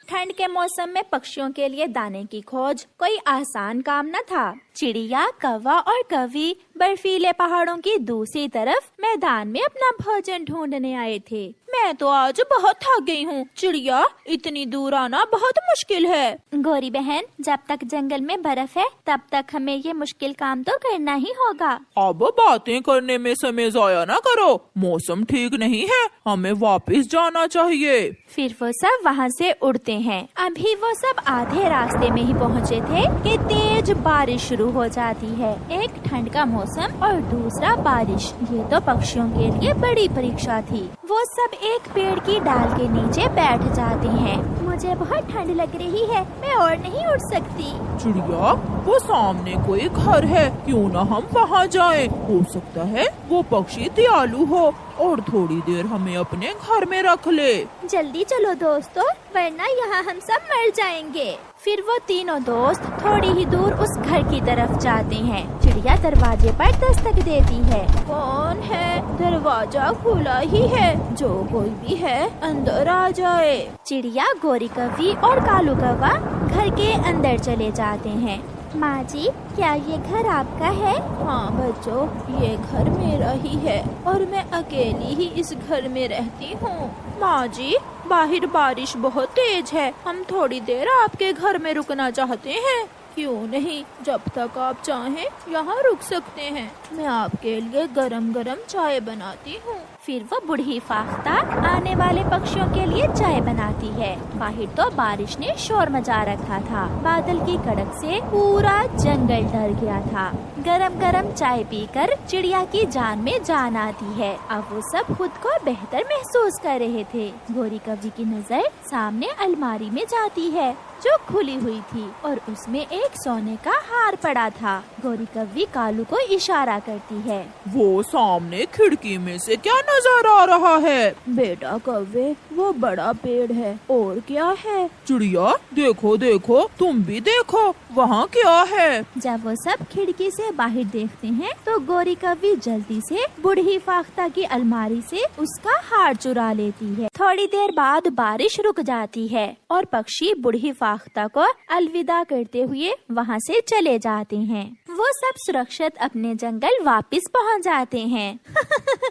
ठंड के मौसम में पक्षियों के लिए दाने की खोज कोई आसान काम न था। चिड़िया, कौवा और कौवी बर्फीले पहाड़ों की दूसरी तरफ मैदान में अपना भोजन ढूंढने आए थे। मैं तो आज बहुत थक गई हूँ। चिड़िया, इतनी दूर आना बहुत मुश्किल है। गौरी बहन, जब तक जंगल में बर्फ है तब तक हमें ये मुश्किल काम तो करना ही होगा। अब बातें करने में समय जाया ना करो, मौसम ठीक नहीं है, हमें वापस जाना चाहिए। फिर वो सब वहाँ से उड़ते हैं। अभी वो सब आधे रास्ते में ही पहुँचे थे कि तेज बारिश शुरू हो जाती है। एक ठंड का मौसम और दूसरा बारिश, ये तो पक्षियों के लिए बड़ी परीक्षा थी। वो सब एक पेड़ की डाल के नीचे बैठ जाते हैं। मुझे बहुत ठंड लग रही है, मैं और नहीं उड़ सकती। चिड़िया, वो सामने कोई घर है, क्यों ना हम वहाँ जाएं? हो सकता है वो पक्षी दयालु हो और थोड़ी देर हमें अपने घर में रख ले। जल्दी चलो दोस्तों, वरना यहाँ हम सब मर जाएंगे। फिर वो तीनों दोस्त थोड़ी ही दूर उस घर की तरफ जाते हैं। चिड़िया दरवाजे पर दस्तक देती है। कौन है? दरवाजा खुला ही है, जो कोई भी है अंदर आ जाए। चिड़िया, गौरी कौवी और कालू कौवा घर के अंदर चले जाते हैं। माँ जी, क्या ये घर आपका है? हाँ बच्चों, ये घर मेरा ही है और मैं अकेली ही इस घर में रहती हूँ। माँ जी, बाहर बारिश बहुत तेज है, हम थोड़ी देर आपके घर में रुकना चाहते हैं। क्यों नहीं, जब तक आप चाहें यहाँ रुक सकते हैं। मैं आपके लिए गरम गरम चाय बनाती हूँ। फिर वो बूढ़ी फाख्ता आने वाले पक्षियों के लिए चाय बनाती है। बाहर तो बारिश ने शोर मचा रखा था। बादल की कड़क से पूरा जंगल डर गया था। गरम गरम चाय पीकर चिड़िया की जान में जान आती है। अब वो सब खुद को बेहतर महसूस कर रहे थे। गौरी कौवी की नजर सामने अलमारी में जाती है जो खुली हुई थी और उसमें एक सोने का हार पड़ा था। गौरी कौवी कालू को इशारा करती है। वो सामने खिड़की में से क्या नजर आ रहा है? बेटा कौवे, वो बड़ा पेड़ है। और क्या है? चिड़िया, देखो देखो, तुम भी देखो, वहाँ क्या है? जब वो सब खिड़की से बाहर देखते हैं तो गौरी कौवी जल्दी से बूढ़ी फाख्ता की अलमारी से उसका हार चुरा लेती है। थोड़ी देर बाद बारिश रुक जाती है और पक्षी बूढ़ी फाख्ता को अलविदा करते हुए वहाँ से चले जाते हैं। वो सब सुरक्षित अपने जंगल वापस पहुँच जाते हैं।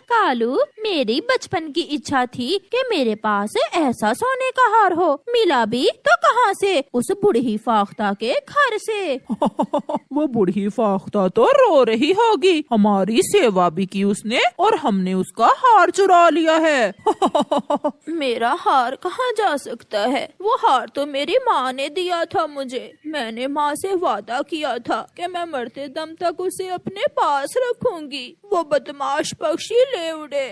कालू, मेरी बचपन की इच्छा थी कि मेरे पास ऐसा सोने का हार हो। मिला भी तो कहाँ से? उस बूढ़ी फाख्ता के घर से। वो बूढ़ी फाख्ता तो रो रही होगी, हमारी सेवा भी की उसने और हमने उसका हार चुरा लिया है। मेरा हार कहाँ जा सकता है? वो हार तो मेरी माँ ने दिया था मुझे। मैंने माँ से वादा किया था कि मैं मरते दम तक उसे अपने पास रखूंगी। वो बदमाश पक्षी ले उड़े।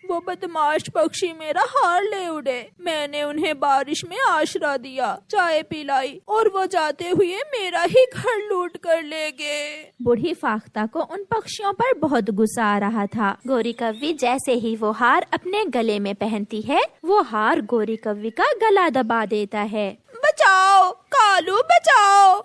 वो बदमाश पक्षी मेरा हार ले उड़े। मैंने उन्हें बारिश में आश्रय दिया, चाय पिलाई और वो जाते हुए मेरा ही घर लूट कर ले गए। बूढ़ी फाख्ता को उन पक्षियों पर बहुत गुस्सा आ रहा था। गौरी कौवी जैसे ही वो हार अपने गले में पहनती है, वो हार गौरी कौवी का गला दबा देता है। बचाओ कालू, बचाओ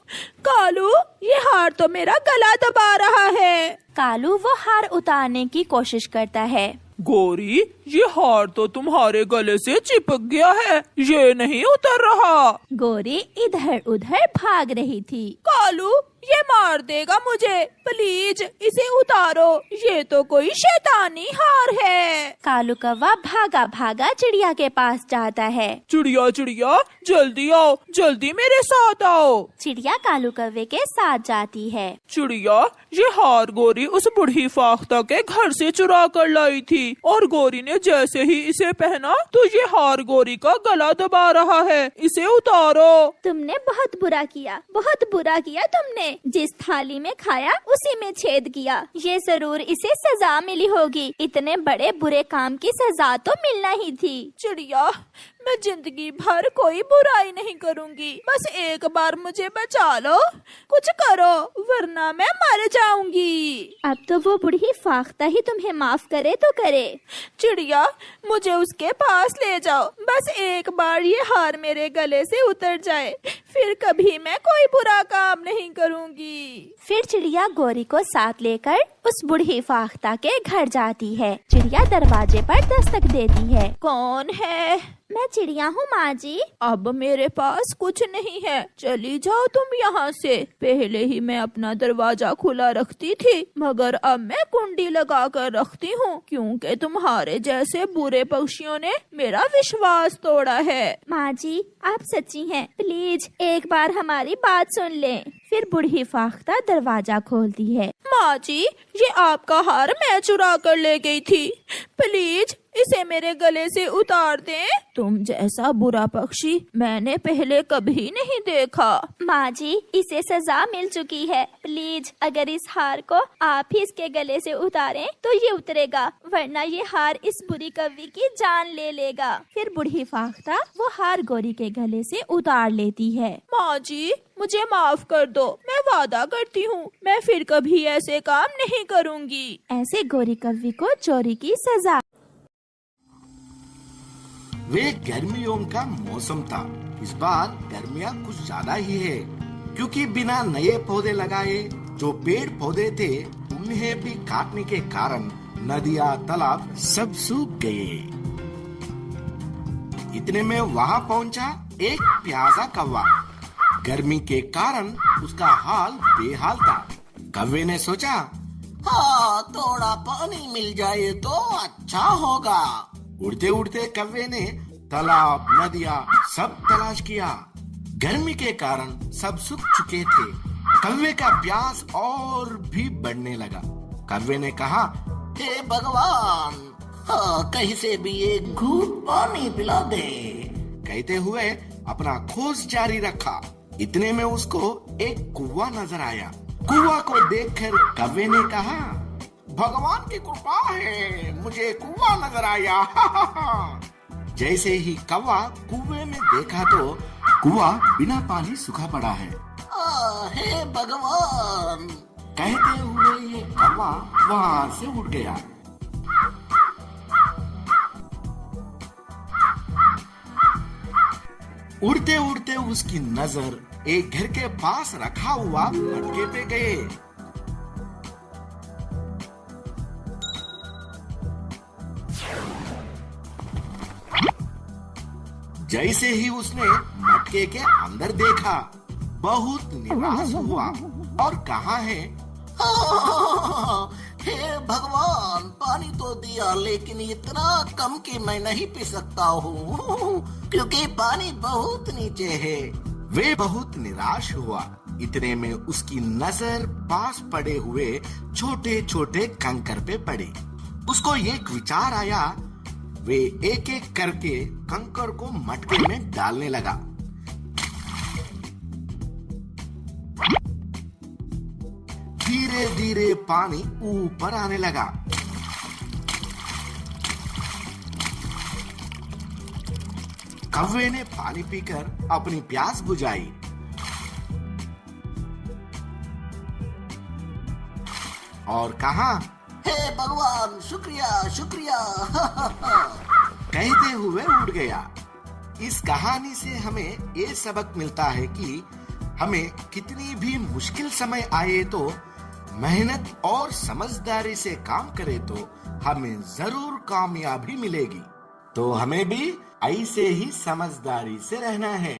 कालू, ये हार तो मेरा गला दबा रहा है। कालू वो हार उतारने की कोशिश करता है। गौरी, ये हार तो तुम्हारे गले से चिपक गया है, ये नहीं उतर रहा। गौरी इधर उधर भाग रही थी। कालू, ये मार देगा मुझे, प्लीज इसे उतारो, ये तो कोई शैतानी हार है। कालू कौवा भागा भागा चिड़िया के पास जाता है। चिड़िया चिड़िया, जल्दी आओ, जल्दी मेरे साथ आओ। चिड़िया कालू कौवे के साथ जाती है। चिड़िया, ये हार गौरी उस बूढ़ी फाख्ता के घर से चुरा कर लाई थी और गौरी ने जैसे ही इसे पहना तो ये हार गौरी का गला दबा रहा है, इसे उतारो। तुमने बहुत बुरा किया, बहुत बुरा किया तुमने। जिस थाली में खाया उसी में छेद किया। ये जरूर इसे सजा मिली होगी। इतने बड़े बुरे काम की सजा तो मिलना ही थी। चिड़िया, मैं जिंदगी भर कोई बुराई नहीं करूंगी, बस एक बार मुझे बचा लो, कुछ करो वरना मैं मर जाऊंगी। अब तो वो बूढ़ी फाख्ता ही तुम्हें माफ करे तो करे। चिड़िया, मुझे उसके पास ले जाओ, बस एक बार ये हार मेरे गले से उतर जाए, फिर कभी मैं कोई बुरा काम नहीं करूंगी। फिर चिड़िया गौरी को साथ लेकर उस बूढ़ी फाख्ता के घर जाती है। चिड़िया दरवाजे पर दस्तक देती है। कौन है? मैं चिड़िया हूँ माँ जी। अब मेरे पास कुछ नहीं है, चली जाओ तुम यहाँ से। पहले ही मैं अपना दरवाजा खुला रखती थी, मगर अब मैं कुंडी लगा कर रखती हूँ, क्योंकि तुम्हारे जैसे बुरे पक्षियों ने मेरा विश्वास तोड़ा है। माँ जी आप सच्ची हैं, प्लीज एक बार हमारी बात सुन लें। फिर बूढ़ी फाख्ता दरवाजा खोलती है। माँ जी, ये आपका हार मैं चुरा कर ले गई थी, प्लीज इसे मेरे गले से उतार दें। तुम जैसा बुरा पक्षी मैंने पहले कभी नहीं देखा। माँ जी इसे सजा मिल चुकी है, प्लीज अगर इस हार को आप ही इसके गले से उतारें तो ये उतरेगा, वरना ये हार इस बुरी कव्वी की जान ले लेगा। फिर बूढ़ी फाख्ता वो हार गोरी के गले से उतार लेती है। माँ जी मुझे माफ कर दो, मैं वादा करती हूँ मैं फिर कभी ऐसे काम नहीं करूँगी। ऐसे गोरी कव्वी को चोरी की सजा। वे गर्मियों का मौसम था। इस बार गर्मियाँ कुछ ज्यादा ही है, क्योंकि बिना नए पौधे लगाए जो पेड़ पौधे थे उन्हें भी काटने के कारण नदियाँ तालाब सब सूख गए। इतने में वहाँ पहुँचा एक प्यासा कौवा। गर्मी के कारण उसका हाल बेहाल था। कौवे ने सोचा, हाँ थोड़ा पानी मिल जाए तो अच्छा होगा। उड़ते उड़ते कौवे ने तालाब नदियाँ सब तलाश किया। गर्मी के कारण सब सूख चुके थे। कौवे का प्यास और भी बढ़ने लगा। कौवे ने कहा, हे भगवान, हाँ कहीं से भी एक घूंट पानी पिला दे। कहते हुए अपना खोज जारी रखा। इतने में उसको एक कुआं नजर आया। कुआं को देखकर कौवे ने कहा, भगवान की कृपा है, मुझे कुआं नजर आया। जैसे ही कौवा कुएं में देखा तो कुआं बिना पानी सूखा पड़ा है। हे भगवान, कहते हुए ये कौवा वहां से उड़ गया। उड़ते उड़ते उसकी नजर एक घर के पास रखा हुआ मटके पे गए। जैसे ही उसने मटके के अंदर देखा, बहुत निराश हुआ और कहा है, हे भगवान, पानी तो दिया लेकिन इतना कम कि मैं नहीं पी सकता हूँ, क्योंकि पानी बहुत नीचे है। वे बहुत निराश हुआ। इतने में उसकी नजर पास पड़े हुए छोटे छोटे कंकर पे पड़ी। उसको एक विचार आया। वे एक एक करके कंकर को मटके में डालने लगा। धीरे धीरे पानी ऊपर आने लगा। कौवे ने पानी पीकर अपनी प्यास बुझाई। और कहा, हे भगवान, शुक्रिया शुक्रिया। कहते हुए उड़ गया। इस कहानी से हमें ये सबक मिलता है कि हमें कितनी भी मुश्किल समय आए तो मेहनत और समझदारी से काम करें तो हमें जरूर कामयाबी मिलेगी। तो हमें भी ऐसे ही समझदारी से रहना है।